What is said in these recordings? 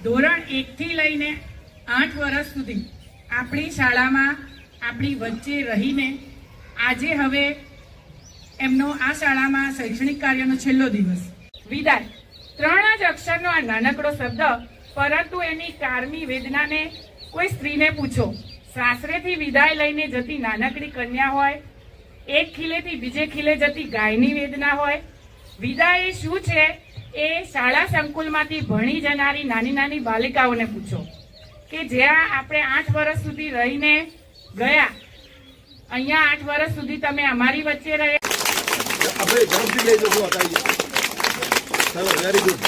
ધોરણ 1 થી લઈને 8 વર્ષ સુધી આપણી શાળામાં આપણી વચ્ચે રહીને આજે હવે એમનો આ શાળામાં શૈક્ષણિક કાર્યનો છેલ્લો દિવસ. વિદાય 3 જ અક્ષરનો આ નાનકડો શબ્દ, પરંતુ એની કારમી વેદનાને કોઈ સ્ત્રીને પૂછો. સાસરેથી વિદાય લઈને જતી નાનકડી કન્યા હોય, એક ખીલેથી બીજે ખીલે જતી ગાયની વેદના હોય. વિદાય એ શું છે એ શાળા સંકુલમાંથી ભણી જનારી નાની નાની બાલિકાઓને પૂછો કે જ્યાં આપણે 8 વર્ષ સુધી રહીને ગયા, અહીંયા 8 વર્ષ સુધી તમે અમારી વચ્ચે રહ્યા. Very good.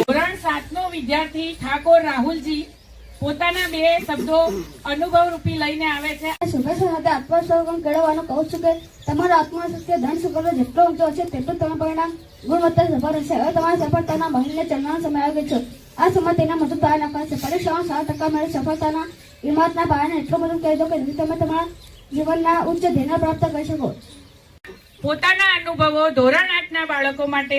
ધોરણ 7નો વિદ્યાર્થી ઠાકોર રાહુલજી પોતાના 2 શબ્દો અનુભવ રૂપી લઈને આવે છે. શુભેચ્છા સાથે આત્મવિશ્વાસ કેળવવાનું કહું છું કે તમારો આત્મવિશ્વાસ કે ધન સુકરવો જેટલો ઊંચો હશે તેટલું તમારું પરિણામ ગુણવત્તા સફળ રહેશે. હવે તમારી સફળતાના મહિને ચલવાનો સમય આવી ગયો છે. આ સમય તેના મજૂર પાર નાખવાનો છે. પરીક્ષામાં 7% મેળવી સફળતાના ઇમારતના પાયાને એટલું બધું કહી દો કે જેથી તમે તમારા જીવનના ઉચ્ચ ધ્યેય પ્રાપ્ત કરી શકો. પોતાના અનુભવો ધોરણ 8ના બાળકો માટે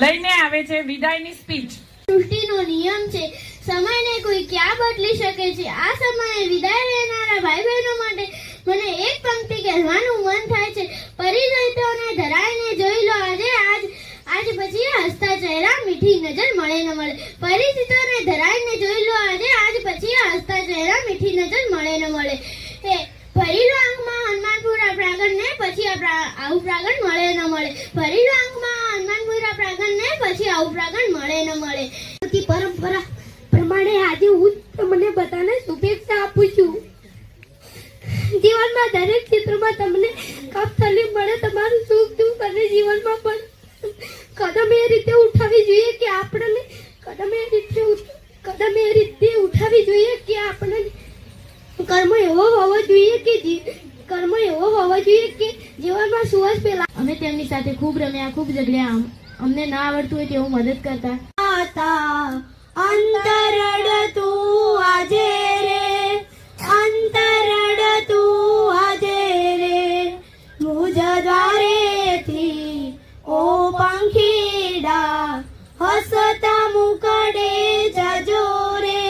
લઈને આવે છે વિદાયની સ્પીચ. સૃષ્ટિનો નિયમ છે, સમયને કોઈ ક્યાં બદલી શકે છે. આ સમયે વિદાય લેનારા ભાઈ બહેનો માટે મને એક પંક્તિ કહેવાનું મન થાય છે. પરિચિતોને ધરાઈને જોઈ લો આજ પછી હસતા ચહેરા, મીઠી નજર મળે ન મળે. પરિચિતોને ધરાઈને જોઈ લો આજ પછી હસતા ચહેરા, મીઠી નજર મળે ન મળે. ભરેલો આંખમાં હનુમાનપુરા પ્રાંગણ ને પછી આવું પ્રાંગણ મળે ન મળે. ભરેલો આંખમાં હનુમાનપુરા પ્રાંગણ ને પછી આવું પ્રાંગણ મળે ન મળે. પરંપરા પ્રમાણે આજે હું તમને બધાને શુભેચ્છા આપું છું. જીવનમાં દરેક ક્ષેત્રમાં તમને કપથલી મળે. તમારું સુખ દુઃખ અને જીવનમાં પણ કદમ એ રીતે ઉઠાવી જોઈએ કે આપણને કદમ એ રીતે ઉઠાવી જોઈએ કે આપણને કર્મ એવો હોવો જોઈએ કે જીવનમાં સુવાસ પેલા. અમે તેમની સાથે ખૂબ રમ્યા, ખૂબ ઝઘડ્યા. અમને ના આવડતું હોય તેવું મદદ કરતા. અંતરડ તું આજે રે, અંતરડ તું આજે રે, મુજ દ્વારેથી ઓ પંખીડા હસતા મુકડે જજો રે,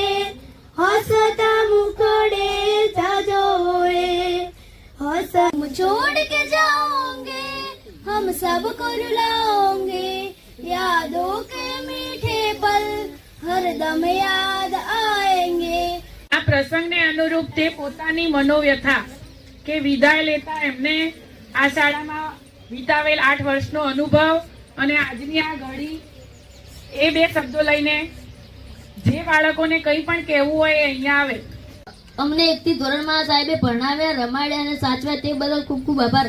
હસતા મુકડે जजो रे. हम छोड़ के जाओगे, हम सबको रुलाओगे, यादों के मीठे पल हरदम याद आएंगे. આ પ્રસંગને અનુરૂપ તે પોતાની મનોવ્યથા કે વિદાય લેતા એમને આ શાળામાં વિતાવેલ 8 વર્ષનો અનુભવ અને આજની આ ઘડી એ 2 શબ્દો લઈને જે બાળકોને કંઈ પણ કહેવું હોય એ અહીંયા આવે. અમને 1 થી ધોરણમાં સાહેબે ભણાવ્યા, રમાડ્યા અને સાચવ્યા તે બદલ ખૂબ ખૂબ આભાર.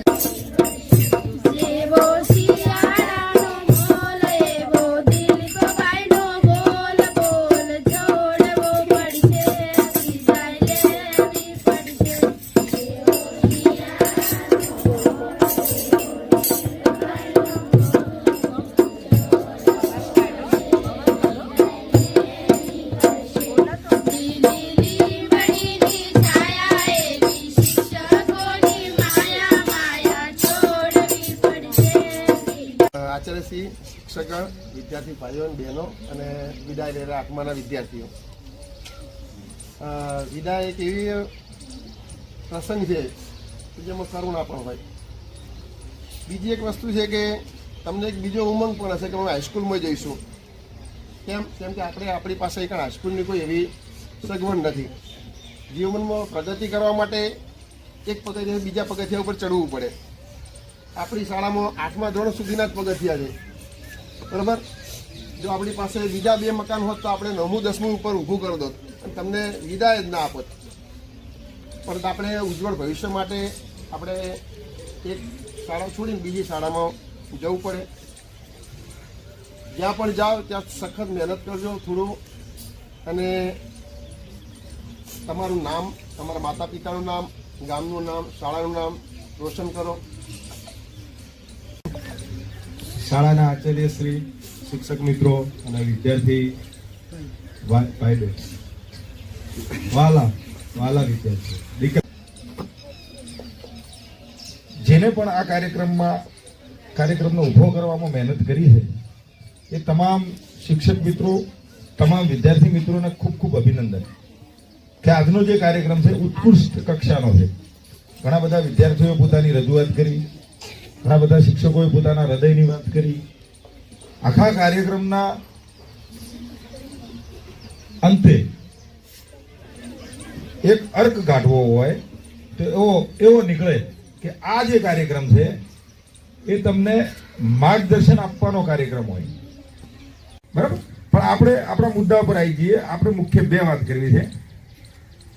આચાર્યશ્રી, શિક્ષકગણ, વિદ્યાર્થી ભાઈઓ અને બહેનો અને વિદાય લેનારા આત્માના વિદ્યાર્થીઓ, વિદાય એક એવી પ્રસંગ છે કે જેમાં કરુણા પણ હોય. બીજી એક વસ્તુ છે કે તમને એક બીજો ઉમંગ પણ હશે કે અમે હાઈસ્કૂલમાં જઈશું. કેમ કે આપણી પાસે કંઈ હાઈસ્કૂલની કોઈ એવી સગવડ નથી. જીવનમાં પ્રગતિ કરવા માટે એક પગથિયા બીજા પગથિયા ઉપર ચડવું પડે. આપણી શાળામાં 8મા ધોરણ સુધીના જ પગથિયા છે, બરાબર. જો આપણી પાસે બીજા 2 મકાન હોત તો આપણે 9મું 10મું ઉપર ઊભું કરી દોત અને તમને વિદાય જ ના આપત. પરંતુ આપણે ઉજ્જવળ ભવિષ્ય માટે આપણે એક શાળા છોડીને બીજી શાળામાં જવું પડે. જ્યાં પણ જાઓ ત્યાં સખત મહેનત કરજો થોડું, અને તમારું નામ, તમારા માતા પિતાનું નામ, ગામનું નામ, શાળાનું નામ રોશન કરો. શાળાના આચાર્ય શ્રી, શિક્ષક મિત્રો અને વિદ્યાર્થી ભાઈ બહેન, વાલા વિદ્યાર્થીઓ, જેને પણ આ કાર્યક્રમનો ઊભો કરવામાં મહેનત કરી છે એ તમામ શિક્ષક મિત્રો, તમામ વિદ્યાર્થી મિત્રોને ખૂબ ખૂબ અભિનંદન કે આજનો જે કાર્યક્રમ છે ઉત્કૃષ્ટ કક્ષાનો છે. ઘણા બધા વિદ્યાર્થીઓએ પોતાની રજૂઆત કરી, ઘણા બધા શિક્ષકોએ પોતાના હૃદયની વાત કરી. આખા કાર્યક્રમના અંતે એક અર્ક કાઢવો હોય તો એવો નીકળે કે આ જે કાર્યક્રમ છે એ તમને માર્ગદર્શન આપવાનો કાર્યક્રમ હોય, બરાબર. પણ આપણે આપણા મુદ્દા પર આવી જઈએ. આપણે મુખ્ય 2 વાત કરવી છે.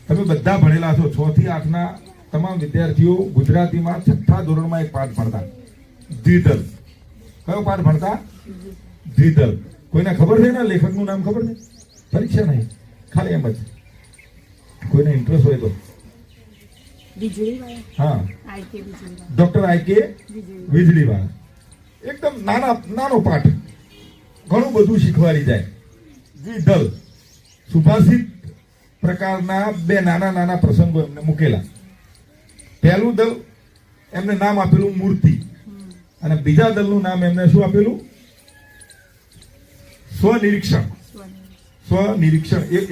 તમે બધા ભણેલા છો, 6 થી 8ના તમામ વિદ્યાર્થીઓ ગુજરાતીમાં 6થા ધોરણમાં એક પાઠ ભણતા, દ્વિદલ. કયો પાઠ ભણતા? દ્વિદલ. કોઈને ખબર છે ને લેખકનું નામ ખબર છે? પરીક્ષા નહીં, ખાલી એમ જ. કોઈને ઇન્ટરેસ્ટ હોય તો હા, ડોક્ટર આઈ.કે. વીજળીવાળા. એકદમ નાનો પાઠ, ઘણું બધું શીખવાડી જાય. દ્વિદલ સુભાષિત પ્રકારના 2 નાના પ્રસંગો એમને મૂકેલા. પહેલું દલ એમને નામ આપેલું મૂર્તિ, અને બીજા દલનું નામ એમને શું આપેલું? સ્વનિરીક્ષણ.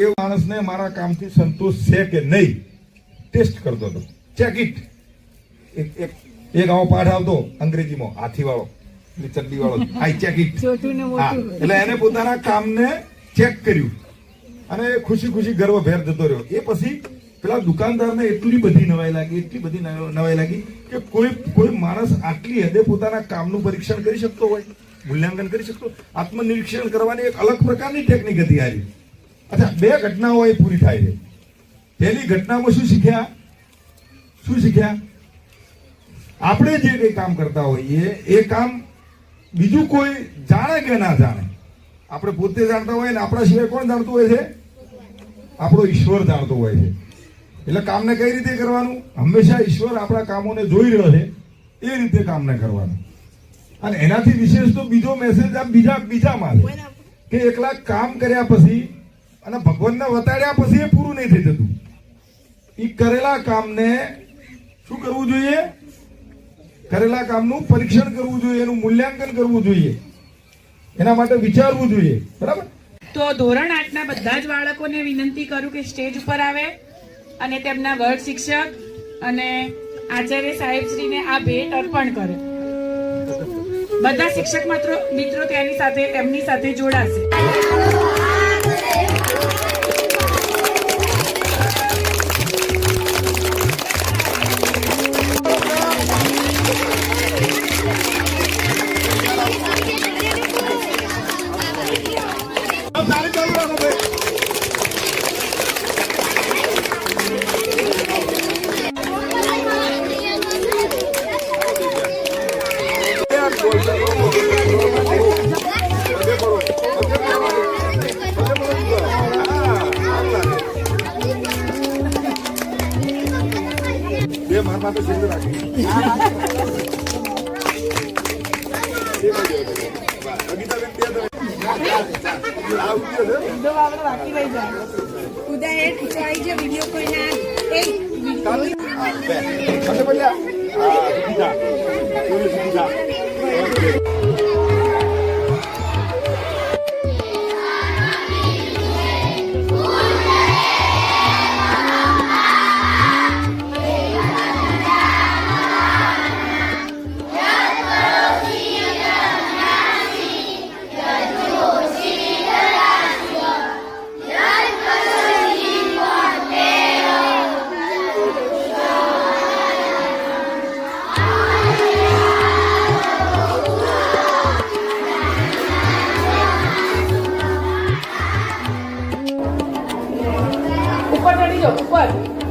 એ માણસને મારા કામથી સંતોષ છે કે નહીં ટેસ્ટ કરતો હતો, ચેક ઇટ. એક આવો પાઠ આવતો અંગ્રેજીમાં, હાથી વાળો, ચડ્ડી વાળો, આઈ ચેક ઇટ. એટલે એને પોતાના કામને ચેક કર્યું અને ખુશી ગર્વભેર જતો રહ્યો. એ પછી પેલા દુકાનદારને એટલી બધી નવાઈ લાગી કે કોઈ માણસ આટલી હદે પોતાના કામનું પરીક્ષણ કરી શકતો હોય, મૂલ્યાંકન કરી શકતો. આત્મનિરીક્ષણ કરવાની એક અલગ પ્રકારની ટેકનિક હતી આ. અચ્છા, 2 ઘટનાઓ એ પૂરી થાય છે. પહેલી ઘટનામાં શું શીખ્યા? આપણે જે કંઈ કામ કરતા હોઈએ એ કામ બીજું કોઈ જાણે કે ના જાણે, આપણે પોતે જાણતા હોય ને આપણા સિવાય કોણ જાણતું હોય છે? આપણો ઈશ્વર જાણતો હોય છે. એટલે કામને કઈ રીતે કરવાનું? હંમેશા ઈશ્વર આપણા કામોને જોઈ રહ્યો છે એ રીતે કામને કરવાનું. અને એનાથી વિશેષ તો બીજો મેસેજ આ બીજામાં છે કે એકલા કામ કર્યા પછી અને ભગવાનને વતાડ્યા પછી એ પૂરું નહીં થઈ જતું. એ કરેલા કામને શું કરવું જોઈએ? કરેલા કામનું પરીક્ષણ કરવું જોઈએ, એનું મૂલ્યાંકન કરવું જોઈએ, એના માટે વિચારવું જોઈએ, બરાબર. તો ધોરણ 8ના બધા જ બાળકોને વિનંતી કરું કે સ્ટેજ ઉપર આવે અને તેમના વર્ગ શિક્ષક અને આચાર્ય સાહેબશ્રીને આ ભેટ અર્પણ કરે. બધા શિક્ષક મિત્રો તેમની સાથે જોડાશે. જાઓ ઉપર